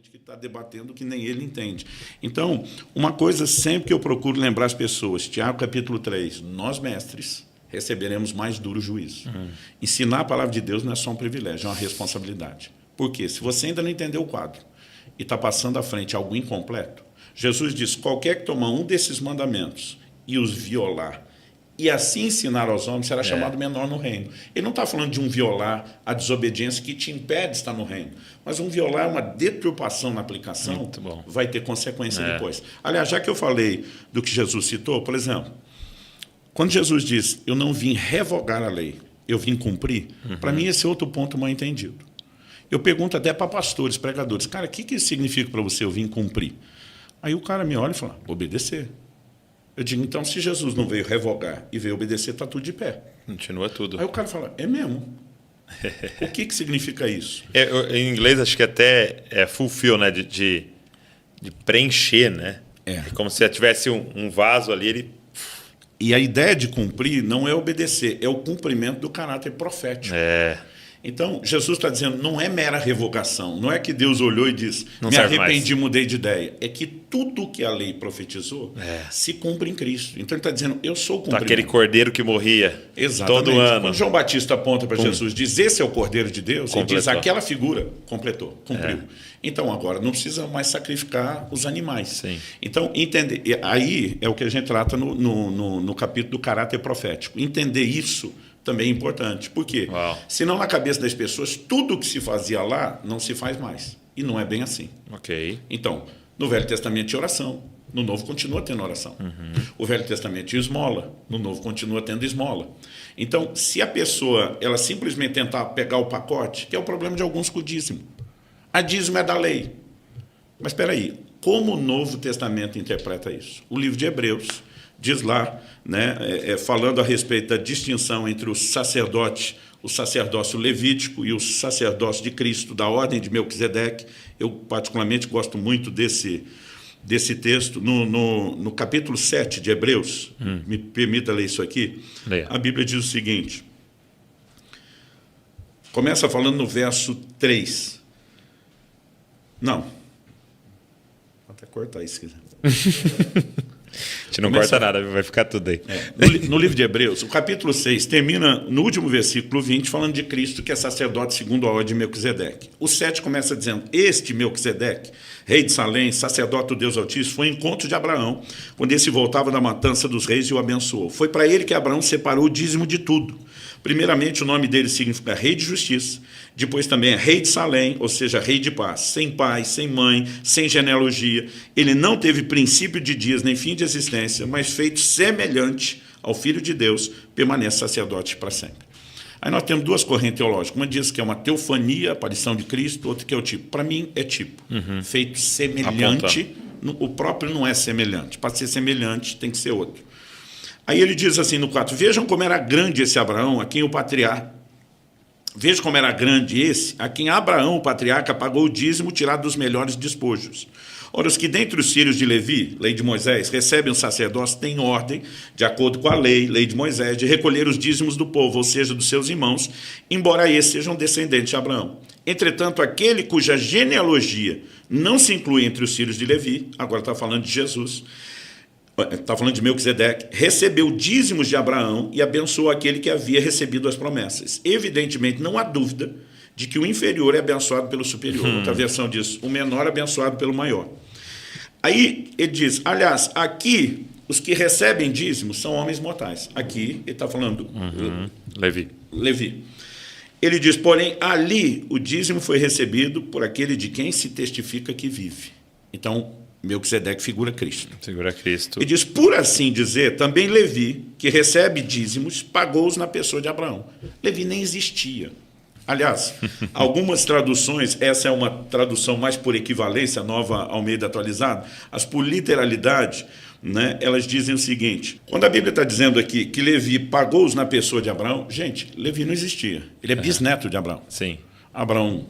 gente que está debatendo que nem ele entende. Então, uma coisa sempre que eu procuro lembrar as pessoas, Tiago capítulo 3, nós mestres receberemos mais duro juízo. Ensinar a palavra de Deus não é só um privilégio, é uma responsabilidade. Por quê? Se você ainda não entendeu o quadro e está passando à frente algo incompleto, Jesus diz, qualquer que tomar um desses mandamentos e os violar, e assim ensinar aos homens, será chamado menor no reino. Ele não está falando de um violar a desobediência que te impede de estar no reino, mas um violar uma deturpação na aplicação vai ter consequência depois. Aliás, já que eu falei do que Jesus citou, por exemplo, quando Jesus diz, eu não vim revogar a lei, eu vim cumprir, para mim esse é outro ponto mal entendido. Eu pergunto até para pastores, pregadores, cara, o que isso significa para você, eu vim cumprir? Aí o cara me olha e fala, obedecer. Eu digo, então, se Jesus não veio revogar e veio obedecer, está tudo de pé. Continua tudo. Aí o cara fala, é mesmo? O que significa isso? Em inglês, acho que até é fulfill, né? De preencher, né? É como se tivesse um vaso ali, ele... E a ideia de cumprir não é obedecer, é o cumprimento do caráter profético. Então, Jesus está dizendo, não é mera revogação, não é que Deus olhou e disse, me arrependi, mudei de ideia. É que tudo que a lei profetizou se cumpre em Cristo. Então, ele está dizendo, eu sou o cumprimento. Aquele cordeiro que morria todo ano. Quando João Batista aponta para Jesus, diz, esse é o cordeiro de Deus, ele diz, aquela figura completou, cumpriu. Então, agora, não precisa mais sacrificar os animais. Sim. Então, entender, aí é o que a gente trata no capítulo do caráter profético. Entender isso também é importante. Por quê? Senão, na cabeça das pessoas, tudo que se fazia lá não se faz mais. E não é bem assim. Então, no Velho Testamento tinha oração, no Novo continua tendo oração. O Velho Testamento tinha esmola, no Novo continua tendo esmola. Então, se a pessoa ela simplesmente tentar pegar o pacote, que é o problema de alguns com o dízimo. A dízimo é da lei. Mas espera aí, como o Novo Testamento interpreta isso? O livro de Hebreus diz lá, né, falando a respeito da distinção entre o sacerdócio levítico e o sacerdócio de Cristo, da ordem de Melquisedeque. Eu particularmente gosto muito desse texto. No capítulo 7 de Hebreus, me permita ler isso aqui, a Bíblia diz o seguinte, começa falando no verso 3. Não, vou até cortar isso, se quiser. A gente não corta nada, vai ficar tudo aí. No livro de Hebreus, o capítulo 6 termina no último versículo 20, falando de Cristo, que é sacerdote segundo a ordem de Melquisedeque. O 7 começa dizendo, este Melquisedeque, rei de Salém, sacerdote do Deus Altíssimo, foi ao encontro de Abraão, quando ele se voltava da matança dos reis e o abençoou. Foi para ele que Abraão separou o dízimo de tudo. Primeiramente, o nome dele significa rei de justiça, depois também é rei de Salém, ou seja, rei de paz, sem pai, sem mãe, sem genealogia. Ele não teve princípio de dias nem fim de existência, mas feito semelhante ao Filho de Deus, permanece sacerdote para sempre. Aí nós temos duas correntes teológicas. Uma diz que é uma teofania, aparição de Cristo, outra que é o tipo. Para mim, é tipo. Feito semelhante, o próprio não é semelhante. Para ser semelhante, tem que ser outro. Aí ele diz assim no 4, vejam como era grande esse Abraão, a quem o patriarca... Vejam como era grande esse, a quem Abraão, o patriarca, pagou o dízimo tirado dos melhores despojos. Ora, os que dentre os filhos de Levi, lei de Moisés, recebem o sacerdócio, têm ordem, de acordo com a lei de Moisés, de recolher os dízimos do povo, ou seja, dos seus irmãos, embora esses sejam descendentes de Abraão. Entretanto, aquele cuja genealogia não se inclui entre os filhos de Levi, agora está falando de Jesus, está falando de Melquisedeque, recebeu dízimos de Abraão e abençoou aquele que havia recebido as promessas. Evidentemente, não há dúvida de que o inferior é abençoado pelo superior. Outra versão diz, o menor é abençoado pelo maior. Aí ele diz, aliás, aqui os que recebem dízimos são homens mortais. Aqui ele está falando Levi. Ele diz, porém, ali o dízimo foi recebido por aquele de quem se testifica que vive. Então, Melquisedeque figura Cristo. Ele diz, por assim dizer, também Levi, que recebe dízimos, pagou-os na pessoa de Abraão. Levi nem existia. Aliás, algumas traduções, essa é uma tradução mais por equivalência, Nova Almeida atualizada, as por literalidade, né, elas dizem o seguinte, quando a Bíblia está dizendo aqui que Levi pagou-os na pessoa de Abraão, gente, Levi não existia. Ele é bisneto de Abraão. Sim. Abraão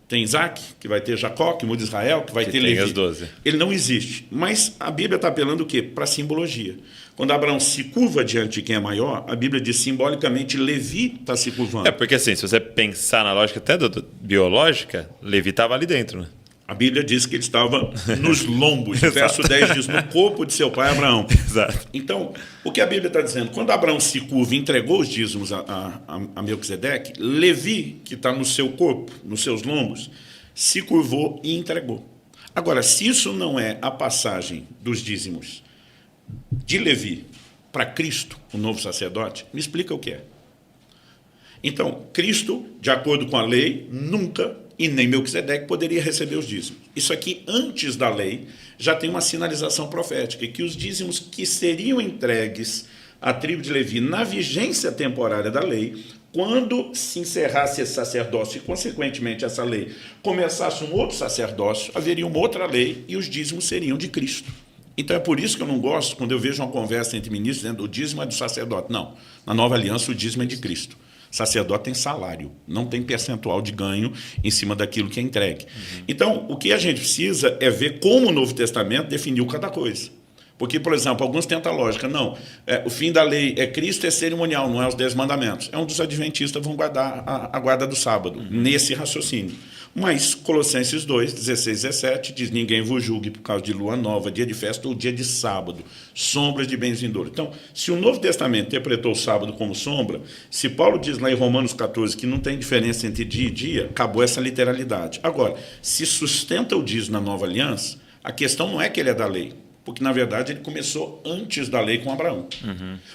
tem Isaac, que vai ter Jacó, que muda Israel, que vai ter Levi. As 12. Ele não existe. Mas a Bíblia está apelando o quê? Para a simbologia. Quando Abraão se curva diante de quem é maior, a Bíblia diz simbolicamente Levi está se curvando. Porque assim, se você pensar na lógica até biológica, Levi estava ali dentro, né? A Bíblia diz que ele estava nos lombos. O verso 10 diz, no corpo de seu pai Abraão. Exato. Então, o que a Bíblia está dizendo? Quando Abraão se curva e entregou os dízimos a Melquisedeque, Levi, que está no seu corpo, nos seus lombos, se curvou e entregou. Agora, se isso não é a passagem dos dízimos de Levi para Cristo, o novo sacerdote, me explica o que é. Então, Cristo, de acordo com a lei, nunca, e nem Melquisedeque, poderia receber os dízimos. Isso aqui, antes da lei, já tem uma sinalização profética, que os dízimos que seriam entregues à tribo de Levi na vigência temporária da lei, quando se encerrasse esse sacerdócio e, consequentemente, essa lei começasse um outro sacerdócio, haveria uma outra lei e os dízimos seriam de Cristo. Então é por isso que eu não gosto, quando eu vejo uma conversa entre ministros dizendo o dízimo é do sacerdote. Não, na nova aliança o dízimo é de Cristo. Sacerdote tem salário, não tem percentual de ganho em cima daquilo que é entregue. Então, o que a gente precisa é ver como o Novo Testamento definiu cada coisa. Porque, por exemplo, alguns tentam a lógica. Não, o fim da lei é Cristo, é cerimonial, não é os 10 mandamentos. É um dos adventistas vão guardar a guarda do sábado, nesse raciocínio. Mas Colossenses 2, 16, 17, diz, ninguém vos julgue por causa de lua nova, dia de festa ou dia de sábado, sombras de bens vindouros. Então, se o Novo Testamento interpretou o sábado como sombra, se Paulo diz lá em Romanos 14 que não tem diferença entre dia e dia, acabou essa literalidade. Agora, se sustenta o dízimo na nova aliança, a questão não é que ele é da lei, porque, na verdade, ele começou antes da lei com Abraão.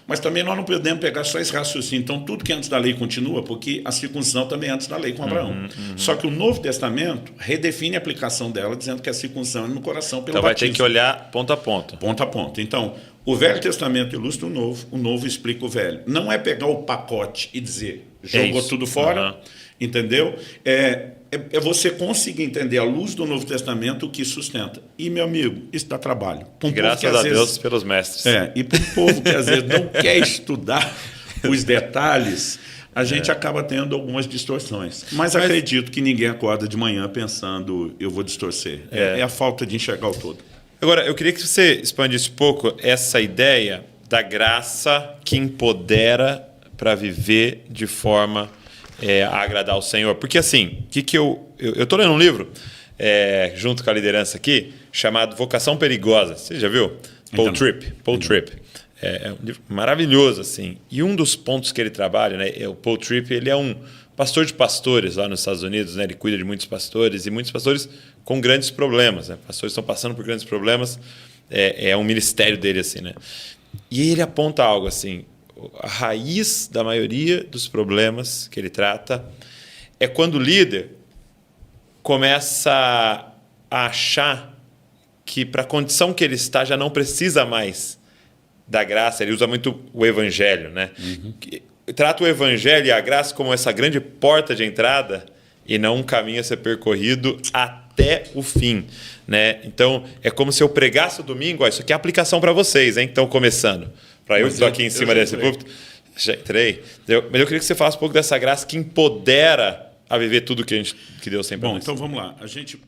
Mas também nós não podemos pegar só esse raciocínio. Então, tudo que é antes da lei continua, porque a circuncisão também é antes da lei com Abraão. Só que o Novo Testamento redefine a aplicação dela, dizendo que a circuncisão é no coração pelo batismo. Então, vai ter que olhar ponto a ponto. Ponto a ponto. Então, o Velho Testamento ilustra o Novo explica o Velho. Não é pegar o pacote e dizer, jogou tudo fora, entendeu? É você conseguir entender à luz do Novo Testamento o que sustenta. E, meu amigo, isso dá trabalho. Graças a Deus pelos mestres. E para o povo que às vezes não quer estudar os detalhes, a gente acaba tendo algumas distorções. Mas acredito que ninguém acorda de manhã pensando, eu vou distorcer. É a falta de enxergar o todo. Agora, eu queria que você expandisse um pouco essa ideia da graça que empodera para viver de forma a agradar ao Senhor. Porque assim, eu estou lendo um livro junto com a liderança aqui, chamado Vocação Perigosa. Você já viu? Paul Tripp. É um livro maravilhoso, assim. E um dos pontos que ele trabalha, né, o Paul Tripp, ele é um pastor de pastores lá nos Estados Unidos, né? Ele cuida de muitos pastores e muitos pastores com grandes problemas, né? Pastores estão passando por grandes problemas, é um ministério dele, assim, né? E ele aponta algo assim, a raiz da maioria dos problemas que ele trata é quando o líder começa a achar que para a condição que ele está já não precisa mais da graça. Ele usa muito o evangelho, né? Trata o evangelho e a graça como essa grande porta de entrada e não um caminho a ser percorrido até o fim, né? Então, é como se eu pregasse o domingo, isso aqui é aplicação para vocês, hein? Então, começando. Para eu que estou aqui em cima desse púlpito, já entrei. Mas eu queria que você falasse um pouco dessa graça que empodera a viver tudo que Deus tem para nós. Bom, então vamos lá. A gente